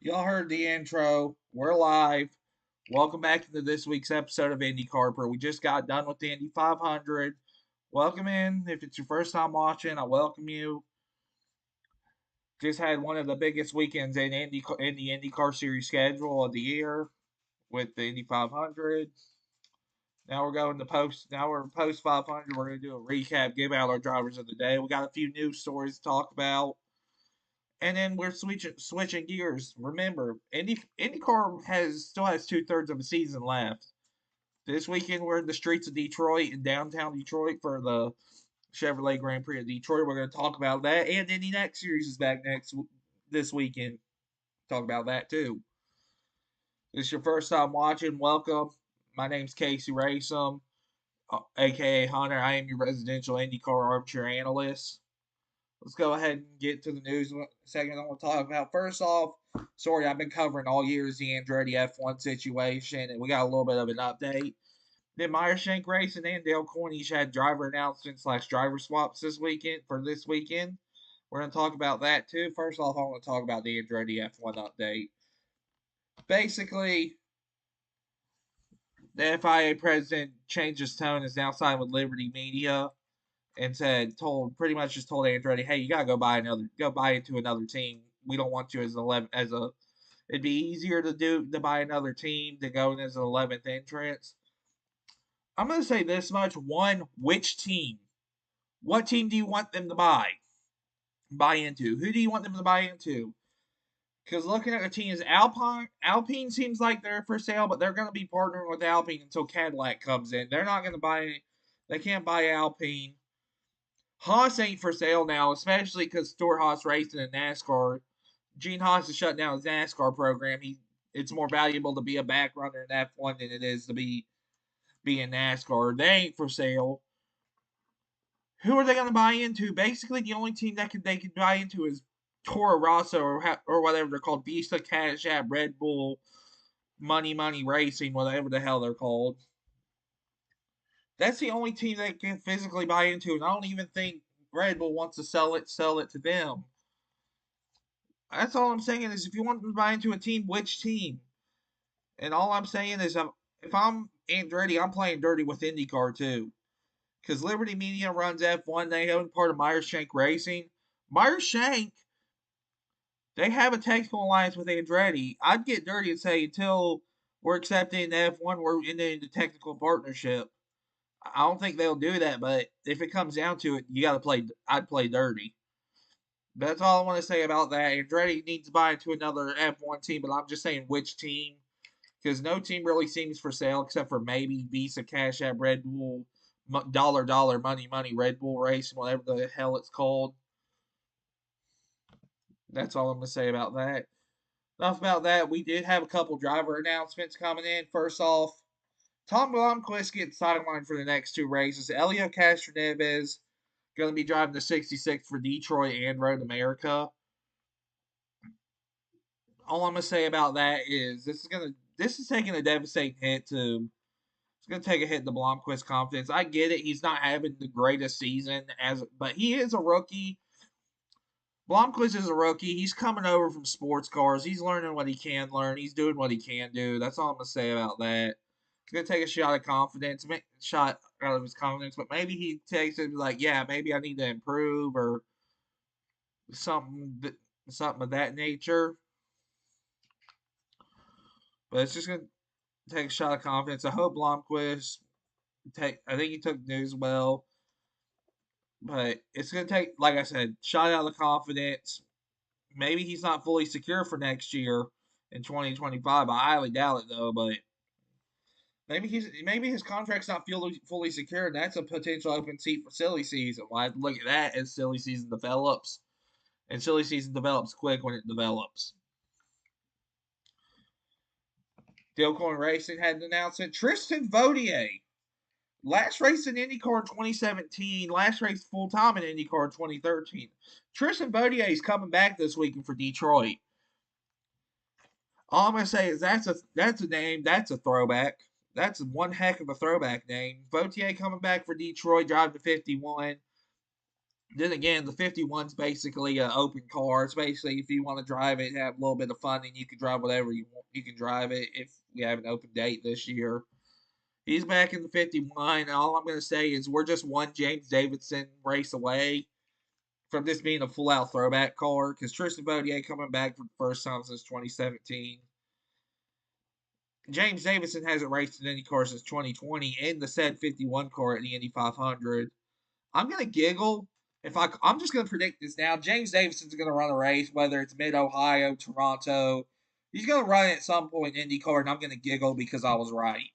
Y'all heard the intro. We're live. Welcome back to this week's episode of Indycarper. We just got done with the Indy 500. Welcome in. If it's your first time watching, I welcome you. Just had one of the biggest weekends in the IndyCar Series schedule of the year with the Indy 500. Now we're going to post. Now we're post 500. We're going to do a recap, give out our drivers of the day. We got a few news stories to talk about. And then we're switching gears. Remember, IndyCar still has 2/3 of the season left. This weekend we're in the streets of Detroit in downtown Detroit for the Chevrolet Grand Prix of Detroit. We're going to talk about that, and Indy Next Series is back this weekend. Talk about that too. If it's your first time watching, welcome. My name's Casey Racem, A.K.A. Hunter. I am your residential IndyCar armchair analyst. Let's go ahead and get to the news segment I want to talk about. First off, sorry, I've been covering all year the Andretti F1 situation, and we got a little bit of an update. Then Meyershank Racing and Dale Coyne each had driver announcements / driver swaps this weekend. We're going to talk about that too. First off, I want to talk about the Andretti F1 update. Basically, the FIA president changed his tone, is now signed with Liberty Media and pretty much just told Andretti, hey, you gotta go buy into another team. We don't want you it'd be easier to buy another team than going as an 11th entrance. I'm gonna say this much: one, which team? What team do you want them to buy into? Who do you want them to buy into? Because looking at the teams, Alpine seems like they're for sale, but they're going to be partnering with Alpine until Cadillac comes in. They're not going to they can't buy Alpine. Haas ain't for sale now, especially because Stuart Haas racing in NASCAR. Gene Haas has shut down his NASCAR program. It's more valuable to be a back runner in F1 than it is to be in NASCAR. They ain't for sale. Who are they going to buy into? Basically, the only team they could buy into is Toro Rosso or whatever they're called, Visa, Cash App, Red Bull, Money Racing, whatever the hell they're called. That's the only team they can physically buy into, and I don't even think Red Bull wants to sell it to them. That's all I'm saying is if you want to buy into a team, which team? And all I'm saying is if I'm Andretti, I'm playing dirty with IndyCar too. Because Liberty Media runs F1, they own part of Meyershank Racing. Meyershank, they have a technical alliance with Andretti. I'd get dirty and say until we're accepting F1, we're in the technical partnership. I don't think they'll do that, but if it comes down to it, I'd play dirty. That's all I want to say about that. Andretti needs to buy into another F1 team, but I'm just saying which team. Because no team really seems for sale except for maybe Visa, Cash App, Red Bull, dollar, money, Red Bull Racing, whatever the hell it's called. That's all I'm going to say about that. Enough about that. We did have a couple driver announcements coming in. First off, Tom Blomqvist gets sidelined for the next two races. Elio Castroneves going to be driving the 66 for Detroit and Road America. All I'm gonna say about that is this is taking a devastating hit to it's gonna take a hit to Blomqvist's confidence. I get it, he's not having the greatest season but he is a rookie. Blomqvist is a rookie. He's coming over from sports cars. He's learning what he can learn. He's doing what he can do. That's all I'm gonna say about that. He's gonna take a shot out of his confidence, but maybe he takes it like, yeah, maybe I need to improve or something, something of that nature. But it's just gonna take a shot of confidence. I hope Blomqvist I think he took news well, but it's gonna take, like I said, shot out of confidence. Maybe he's not fully secure for next year in 2025. I highly doubt it though, but maybe his contract's not fully secure, and that's a potential open seat for silly season. We'll have to look at that as silly season develops, and silly season develops quick when it develops. Dale Coyne Racing had an announcement. Tristan Vautier, last race in IndyCar in 2017, last race full time in IndyCar in 2013. Tristan Vautier is coming back this weekend for Detroit. All I'm gonna say is that's a name, that's a throwback. That's one heck of a throwback name. Vautier coming back for Detroit, driving to 51. Then again, the 51's basically an open car. It's basically if you want to drive it, have a little bit of fun, and you can drive whatever you want. You can drive it if we have an open date this year. He's back in the 51. And all I'm going to say is we're just one James Davidson race away from this being a full out throwback car because Tristan Bodier coming back for the first time since 2017. James Davidson hasn't raced in any car since 2020 in the said 51 car at the Indy 500. I'm gonna giggle if I'm just gonna predict this now. James Davidson's gonna run a race, whether it's Mid Ohio, Toronto. He's gonna run it at some point in IndyCar, and I'm gonna giggle because I was right.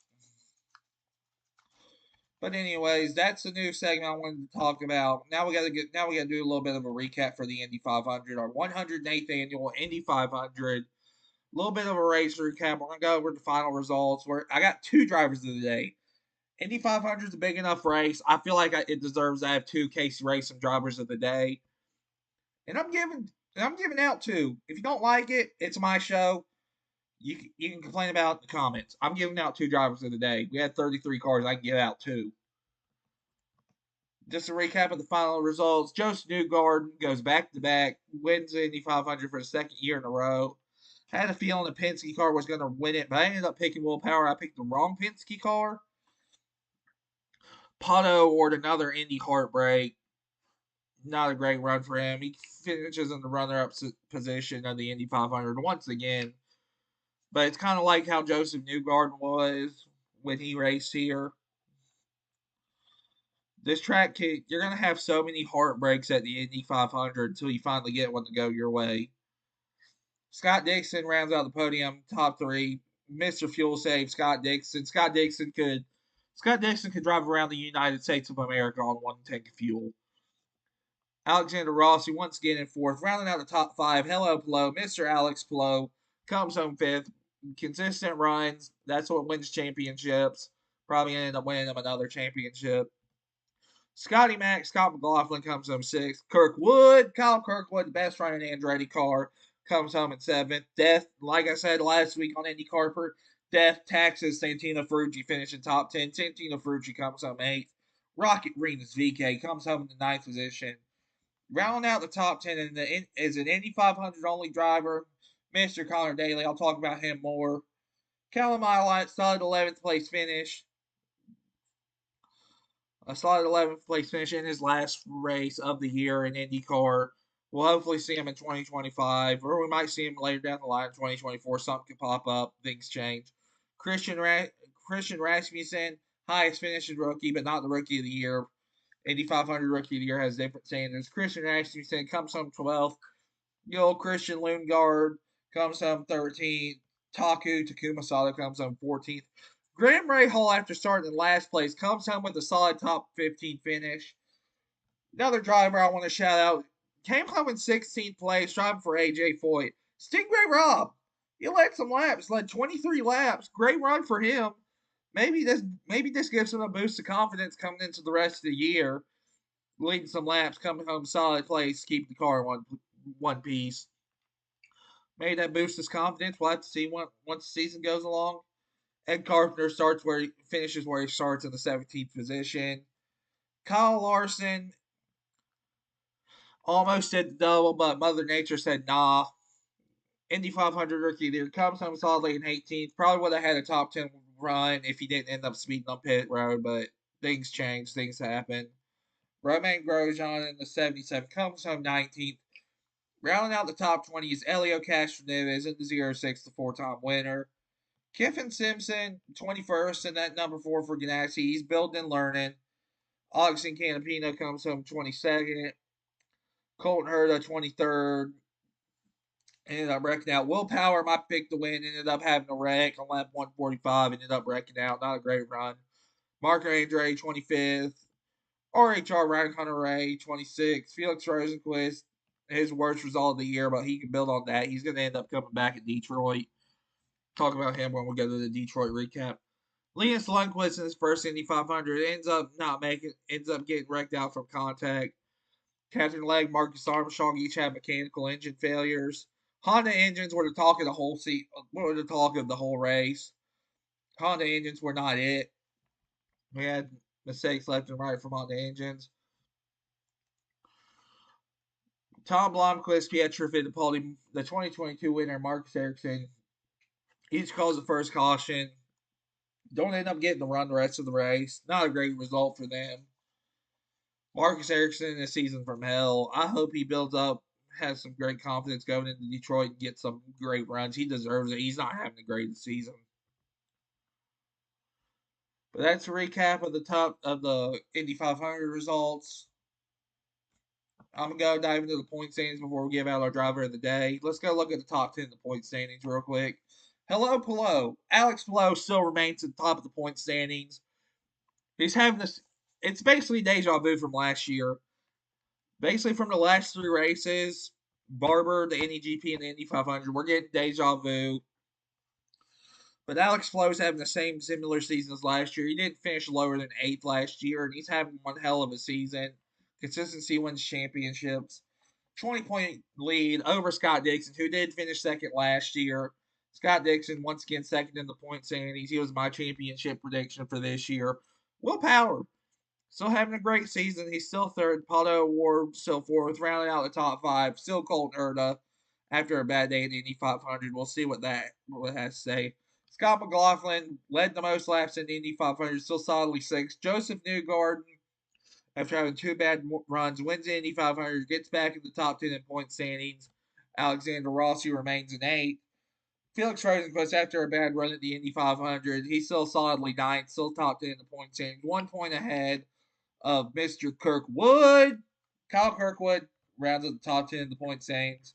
But anyways, that's the new segment I wanted to talk about. Now we gotta do a little bit of a recap for the Indy 500, our 108th annual Indy 500. A little bit of a race recap. We're gonna go over the final results. Where I got two drivers of the day. Indy 500 is a big enough race. I feel like it deserves to have two Casey Racing drivers of the day. And I'm giving out two. If you don't like it, it's my show. You can complain about it in the comments. I'm giving out two drivers of the day. We had 33 cars. I can give out two. Just a recap of the final results. Joseph Newgarden goes back to back, wins the Indy 500 for the second year in a row. Had a feeling the Penske car was going to win it, but I ended up picking Will Power. I picked the wrong Penske car. Pato award another Indy heartbreak. Not a great run for him. He finishes in the runner-up position of the Indy 500 once again. But it's kind of like how Joseph Newgarden was when he raced here. This track, you're going to have so many heartbreaks at the Indy 500 until you finally get one to go your way. Scott Dixon rounds out the podium, top three. Mr. Fuel Save, Scott Dixon. Scott Dixon could drive around the United States of America on one tank of fuel. Alexander Rossi once again in fourth, rounding out the top five. Hello Pillow, Mr. Alex Pillow comes home fifth. Consistent runs, that's what wins championships. Probably ended up winning them another championship. Scotty Mack, Scott McLaughlin comes home sixth. Kyle Kirkwood, the best running Andretti car, comes home in seventh. Death, like I said last week on Indycarper, Death taxes Santino Ferrucci finishing top 10. Santino Ferrucci comes home eighth. Rocket Remus VK comes home in the ninth position. Rounding out the top 10 is an Indy 500 only driver, Mr. Connor Daly. I'll talk about him more. Callum Ilott, solid 11th place finish. A solid 11th place finish in his last race of the year in IndyCar. We'll hopefully see him in 2025, or we might see him later down the line in 2024. Something could pop up, things change. Christian Rasmussen, highest finishing rookie, but not the rookie of the year. Indy 500 Rookie of the Year has different standards. Christian Rasmussen comes home 12th. Christian Lundgaard comes home 13th. Takuma Sato comes home 14th. Graham Rahal, after starting in last place, comes home with a solid top 15 finish. Another driver I want to shout out came home in 16th place, driving for AJ Foyt. Stingray Rob. He led some laps, led 23 laps. Great run for him. Maybe this gives him a boost of confidence coming into the rest of the year. Leading some laps, coming home solid place, keep the car one piece. Maybe that boosts his confidence. We'll have to see once the season goes along. Ed Carpenter finishes where he starts in the 17th position. Kyle Larson almost did the double, but Mother Nature said nah. Indy 500 Rookie of the Year comes home solidly in 18th. Probably would have had a top 10 run if he didn't end up speeding on pit road, but things change, things happen. Romain Grosjean in the 77 comes home 19th. Rounding out the top 20 is Elio Castroneves in the 06, the four-time winner. Kiffin Simpson, 21st in that number 4 for Ganassi. He's building and learning. Augustin Canapino comes home 22nd. Colton Herta, 23rd. Ended up wrecking out. Will Power, my pick to win, ended up having a wreck on lap 145. Ended up wrecking out. Not a great run. Marco Andre, 25th. RHR Ryan Hunter Ray, 26th. Felix Rosenquist, his worst result of the year, but he can build on that. He's going to end up coming back in Detroit. Talk about him when we go to the Detroit recap. Linus Lundqvist in his first Indy 500 ends up getting wrecked out from contact. Catherine Legg, Marcus Armstrong each had mechanical engine failures. Honda engines were the talk of the whole race. Honda engines were not it. We had mistakes left and right from Honda engines. Tom Blomqvist, Pietro Fittipaldi, the 2022 winner, Marcus Ericsson, each calls the first caution. Don't end up getting to run the rest of the race. Not a great result for them. Marcus Ericsson in a season from hell. I hope he builds up, has some great confidence going into Detroit and get some great runs. He deserves it. He's not having a great season. But that's a recap of the top of the Indy 500 results. I'm gonna go dive into the point standings before we give out our driver of the day. Let's go look at the top 10 of the point standings real quick. Hello, Pillow. Alex Pillow still remains at the top of the point standings. He's having this. It's basically deja vu from last year. Basically, from the last three races, Barber, the NEGP, and the Indy 500, we're getting deja vu. But Alex Flow's having the same similar season as last year. He didn't finish lower than eighth last year, and he's having one hell of a season. Consistency wins championships. 20-point lead over Scott Dixon, who did finish second last year. Scott Dixon, once again, second in the point standings. He was my championship prediction for this year. Will Power, still having a great season. He's still third. Pato Award still fourth. Rounding out the top five. Still Colton Herta after a bad day in the Indy 500. We'll see what it has to say. Scott McLaughlin led the most laps in the Indy 500. Still solidly sixth. Joseph Newgarden, after having two bad runs, wins the Indy 500. Gets back in the top 10 in point standings. Alexander Rossi remains in eighth. Felix Rosenquist, after a bad run at the Indy 500, he's still solidly ninth, still top 10 in the point standings. 1 point ahead of Mr. Kirkwood. Kyle Kirkwood rounds at the top 10 of the point standings.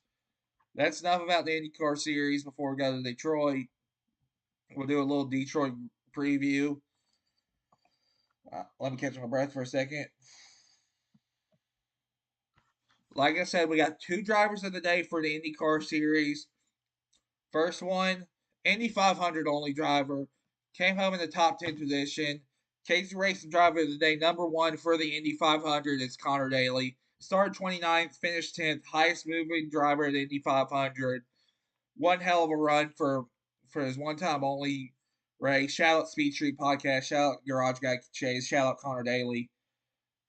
That's enough about the IndyCar series before we go to Detroit. We'll do a little Detroit preview. Let me catch my breath for a second. Like I said, we got two drivers of the day for the IndyCar series. First one, Indy 500 only driver. Came home in the top 10 position. Casey Racing driver of the day, number one for the Indy 500 is Connor Daly. Started 29th, finished 10th, highest moving driver at Indy 500. One hell of a run for his one time only race. Shout out Speed Street Podcast. Shout out Garage Guy Chase. Shout out Connor Daly.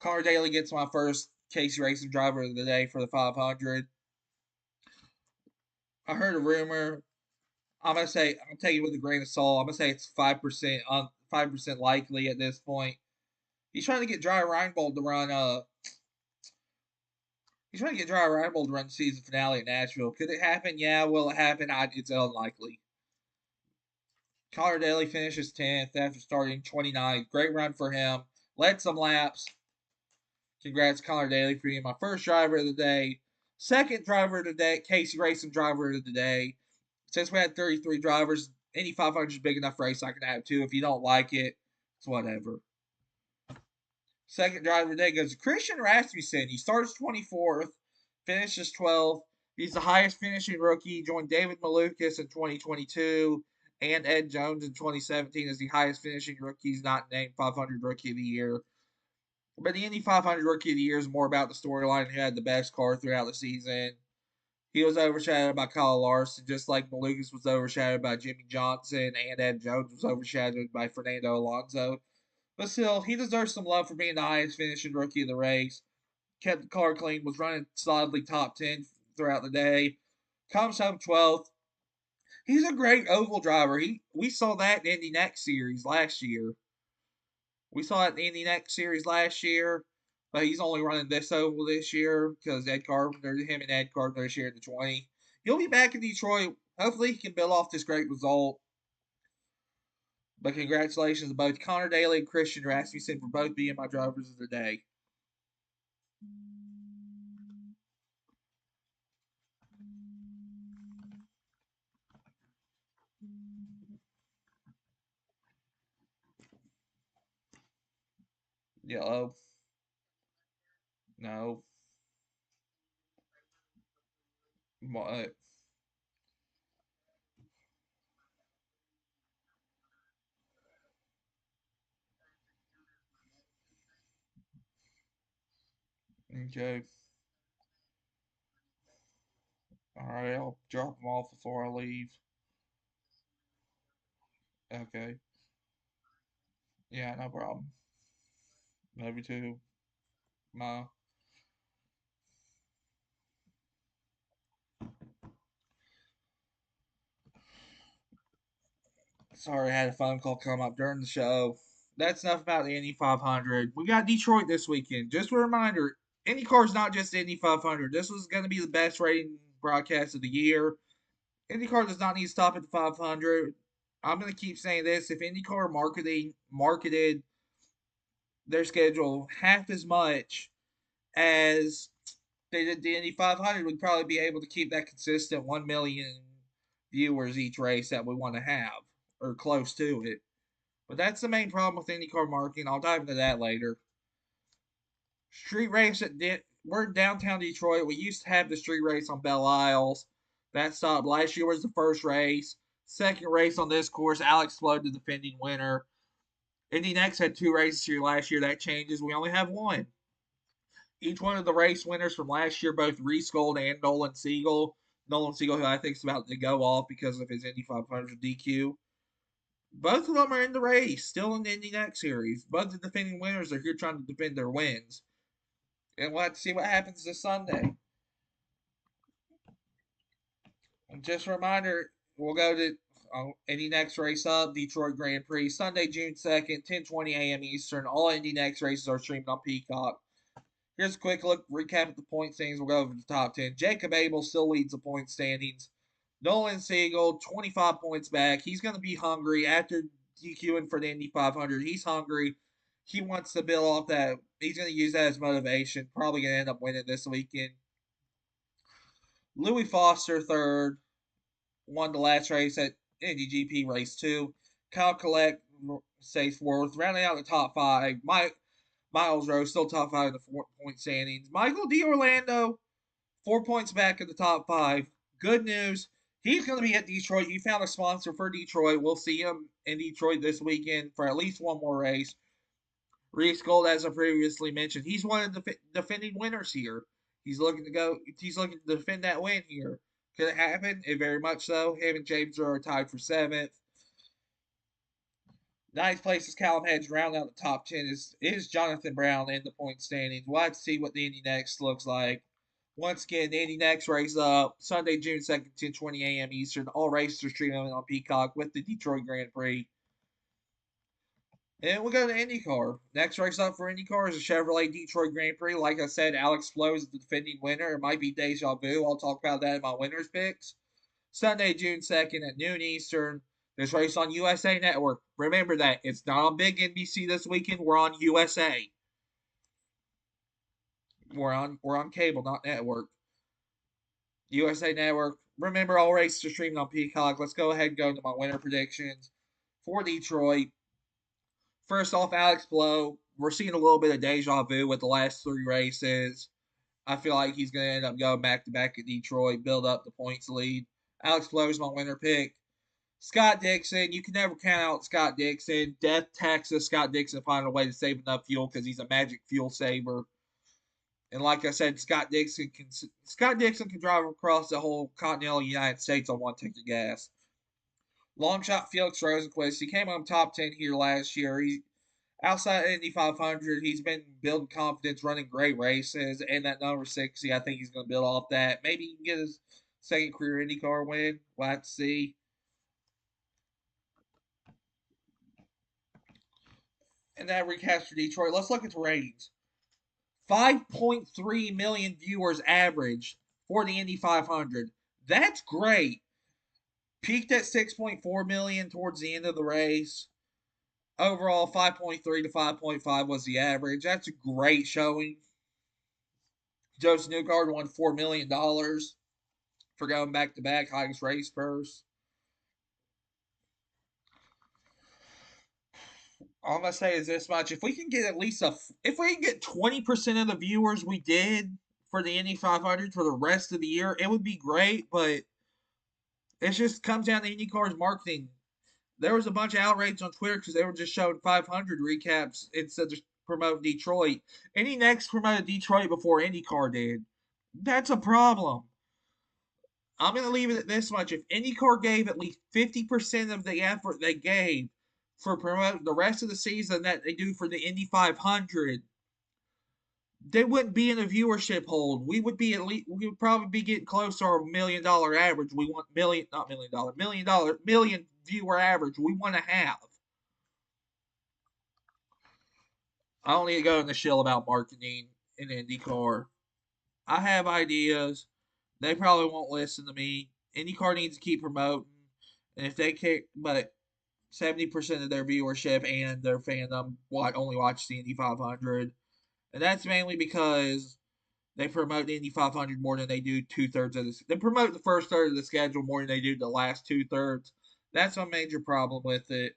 Connor Daly gets my first Casey Racing driver of the day for the 500. I heard a rumor. I'm gonna take it with a grain of salt. I'm gonna say it's 5% on 5% likely at this point. He's trying to get Dry Reinbold to run. He's trying to get Dry Reinbold to run the season finale at Nashville. Could it happen? Yeah. Will it happen? It's unlikely. Connor Daly finishes 10th after starting 29th. Great run for him. Led some laps. Congrats, Connor Daly, for being my first driver of the day. Second driver of the day, Casey Racing driver of the day. Since we had 33 drivers, Indy 500 is big enough race I can have two. If you don't like it, it's whatever. Second driver of the day goes to Christian Rasmussen. He starts 24th, finishes 12th. He's the highest finishing rookie. He joined David Malukas in 2022 and Ed Jones in 2017 as the highest finishing rookie. He's not named 500 Rookie of the Year. But the Indy 500 Rookie of the Year is more about the storyline who had the best car throughout the season. He was overshadowed by Kyle Larson, just like Malukas was overshadowed by Jimmy Johnson, and Ed Jones was overshadowed by Fernando Alonso. But still, he deserves some love for being the highest finishing rookie of the race. Kept the car clean, was running solidly top 10 throughout the day. Comes home 12th. He's a great oval driver. We saw that in the Indy Series last year. We saw it in the Indy Series last year, but he's only running this oval this year because him and Ed Carpenter shared the 20. He'll be back in Detroit. Hopefully, he can build off this great result. But congratulations to both Connor Daly and Christian Rasmussen for both being my drivers of the day. Yellow. No. What? Okay. Alright, I'll drop them off before I leave. Okay. Yeah, no problem. Love you too. Ma. Sorry, I had a phone call come up during the show. That's enough about the Indy 500. We got Detroit this weekend. Just a reminder, IndyCar's not just the Indy 500. This was going to be the best rating broadcast of the year. IndyCar does not need to stop at the 500. I'm going to keep saying this. If IndyCar marketed their schedule half as much as they did the Indy 500, we'd probably be able to keep that consistent 1 million viewers each race that we want to have, or close to it. But that's the main problem with IndyCar marketing. I'll dive into that later. Street race we're in downtown Detroit. We used to have the street race on Belle Isles. That stopped. Last year was the first race. Second race on this course, Alex Flow, the defending winner. Indy Next had two races here last year. That changes. We only have one. Each one of the race winners from last year, both Reese Gold and Nolan Siegel. Nolan Siegel, who I think is about to go off because of his Indy 500 DQ. Both of them are in the race, still in the Indy Next series. Both the defending winners are here trying to defend their wins. And we'll have to see what happens this Sunday. And just a reminder, we'll go to Indy Next race up, Detroit Grand Prix, Sunday, June 2nd, 10:20 a.m. Eastern. All Indy Next races are streamed on Peacock. Here's a quick look, recap of the point standings. We'll go over the top 10. Jacob Abel still leads the point standings. Nolan Siegel, 25 points back. He's going to be hungry after DQing for the Indy 500. He's hungry. He wants to build off that. He's going to use that as motivation. Probably going to end up winning this weekend. Louis Foster, third. Won the last race at Indy GP Race 2. Kyle Collect stays fourth. Rounding out the top five. Miles Rose still top five in the 4-point standings. Michael D'Orlando, 4 points back in the top five. Good news. He's going to be at Detroit. He found a sponsor for Detroit. We'll see him in Detroit this weekend for at least one more race. Reese Gold, as I previously mentioned, he's one of the defending winners here. He's looking to defend that win here. Could it happen? It very much so. Him and James are tied for seventh. Ninth place is Callum Hedge. Round out the top 10 is Jonathan Brown in the point standings. We'll have to see what the Indy Next looks like. Once again, the Indy Next race up Sunday, June 2nd, 10:20 a.m. Eastern. All races are streaming on Peacock with the Detroit Grand Prix. And we'll go to IndyCar. Next race up for IndyCar is the Chevrolet Detroit Grand Prix. Like I said, Alex Flow is the defending winner. It might be deja vu. I'll talk about that in my winners picks. Sunday, June 2nd at noon Eastern. This race on USA Network. Remember that. It's not on Big NBC this weekend. We're on USA. We're on cable, not network. USA Network. Remember, all races are streaming on Peacock. Let's go ahead and go into my winner predictions for Detroit. First off, Alex Blow. We're seeing a little bit of deja vu with the last three races. I feel like he's going to end up going back to back at Detroit, build up the points lead. Alex Blow is my winner pick. Scott Dixon, you can never count out Scott Dixon. Death Texas, Scott Dixon finding a way to save enough fuel because he's a magic fuel saver. And like I said, Scott Dixon can drive across the whole continental United States on one tank of gas. Long shot Felix Rosenquist, he came on top 10 here last year. He outside Indy 500, he's been building confidence, running great races, and that number 60, I think he's going to build off that. Maybe he can get his second career IndyCar win. We'll have to see. And that recaps for Detroit. Let's look at the ratings. 5.3 million viewers average for the Indy 500. That's great. Peaked at 6.4 million towards the end of the race. Overall, 5.3 to 5.5 was the average. That's a great showing. Joseph Newgarden won $4 million for going back to back, highest race purse. All I'm gonna say is this much: if we can get if we can get 20% of the viewers we did for the Indy 500 for the rest of the year, it would be great. But it just comes down to IndyCar's marketing. There was a bunch of outrage on Twitter because they were just showing 500 recaps instead of promoting Detroit. Indy Next promoted Detroit before IndyCar did. That's a problem. I'm going to leave it at this much. If IndyCar gave at least 50% of the effort they gave for promoting the rest of the season that they do for the Indy 500, they wouldn't be in a viewership hold. We would be at least we would probably be getting close to our $1 million average. We want million, not $1 million, million viewer average. We want to have. I don't need to go in the shill about marketing in IndyCar. I have ideas. They probably won't listen to me. IndyCar needs to keep promoting, and if they can't, but 70% of their viewership and their fandom only watch the Indy 500, and that's mainly because they promote the Indy 500 more than they do 2/3 of this. They promote the first third of the schedule more than they do the last 2/3. That's a major problem with it.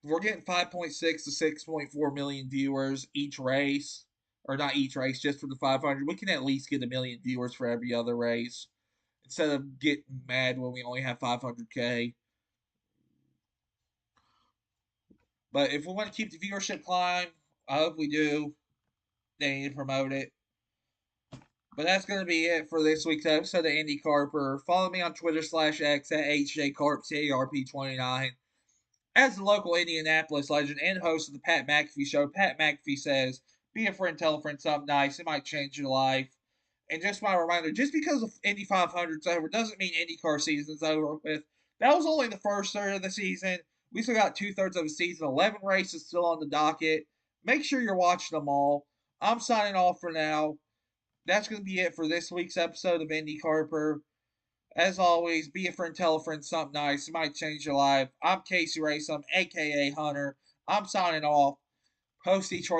If we're getting 5.6 to 6.4 million viewers each race, or not each race, just for the 500, we can at least get a million viewers for every other race instead of getting mad when we only have 500K. But if we want to keep the viewership climb, I hope we do. They need to promote it. But that's going to be it for this week's episode of Indycarper. Follow me on Twitter/X at HJCarp, CARP29. As the local Indianapolis legend and host of the Pat McAfee Show, Pat McAfee says, be a friend, tell a friend something nice. It might change your life. And just my reminder, just because the Indy 500's over doesn't mean IndyCar season's over with. That was only the first third of the season. We still got 2/3 of the season. 11 races still on the docket. Make sure you're watching them all. I'm signing off for now. That's going to be it for this week's episode of Indycarper. As always, be a friend, tell a friend something nice. It might change your life. I'm Casey Racem, A.K.A. Hunter. I'm signing off. Post Detroit